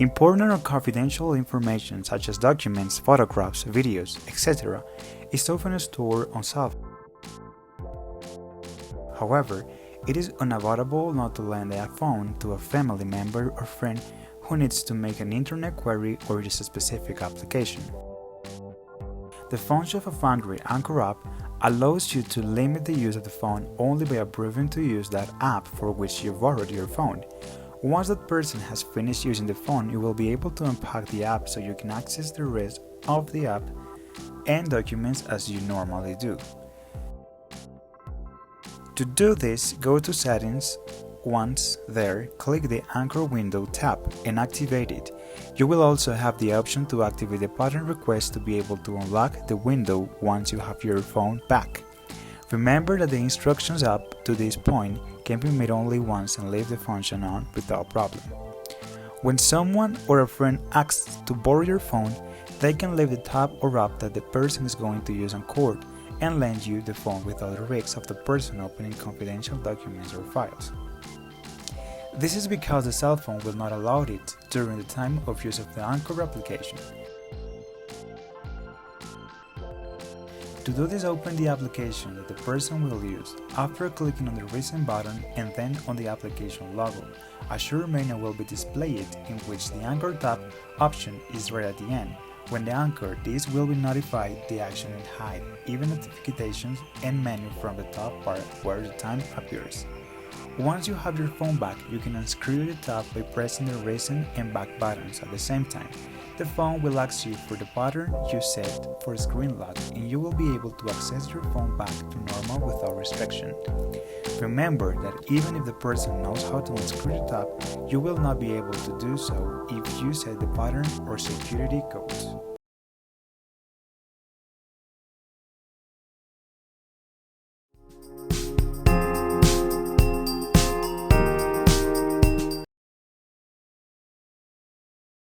Important or confidential information such as documents, photographs, videos, etc. is often stored on cell phones. However, it is unavoidable not to lend a phone to a family member or friend who needs to make an internet query or use a specific application. The function of a Foundry Anchor app allows you to limit the use of the phone only by approving to use that app for which you borrowed your phone. Once that person has finished using the phone, you will be able to unpack the app so you can access the rest of the app and documents as you normally do. To do this, go to Settings. Once there, click the Anchor Window tab and activate it. You will also have the option to activate the pattern request to be able to unlock the window once you have your phone back. Remember that the instructions up to this point can be made only once and leave the function on without problem. When someone or a friend asks to borrow your phone, they can leave the tab or app that the person is going to use uncorked and lend you the phone without the risk of the person opening confidential documents or files. This is because the cell phone will not allow it during the time of use of the Anchor application. To do this, open the application that the person will use after clicking on the Recent button and then on the application logo. A short menu will be displayed in which the Anchor tab option is right at the end. When the anchor, this will be notified the action and hide even notifications and menu from the top part where the time appears. Once you have your phone back, you can unscrew the tab by pressing the Recent and Back buttons at the same time. The phone will ask you for the pattern you set for screen lock and you will be able to access your phone back to normal without restriction. Remember that even if the person knows how to unscrew the tab, you will not be able to do so if you set the pattern or security codes.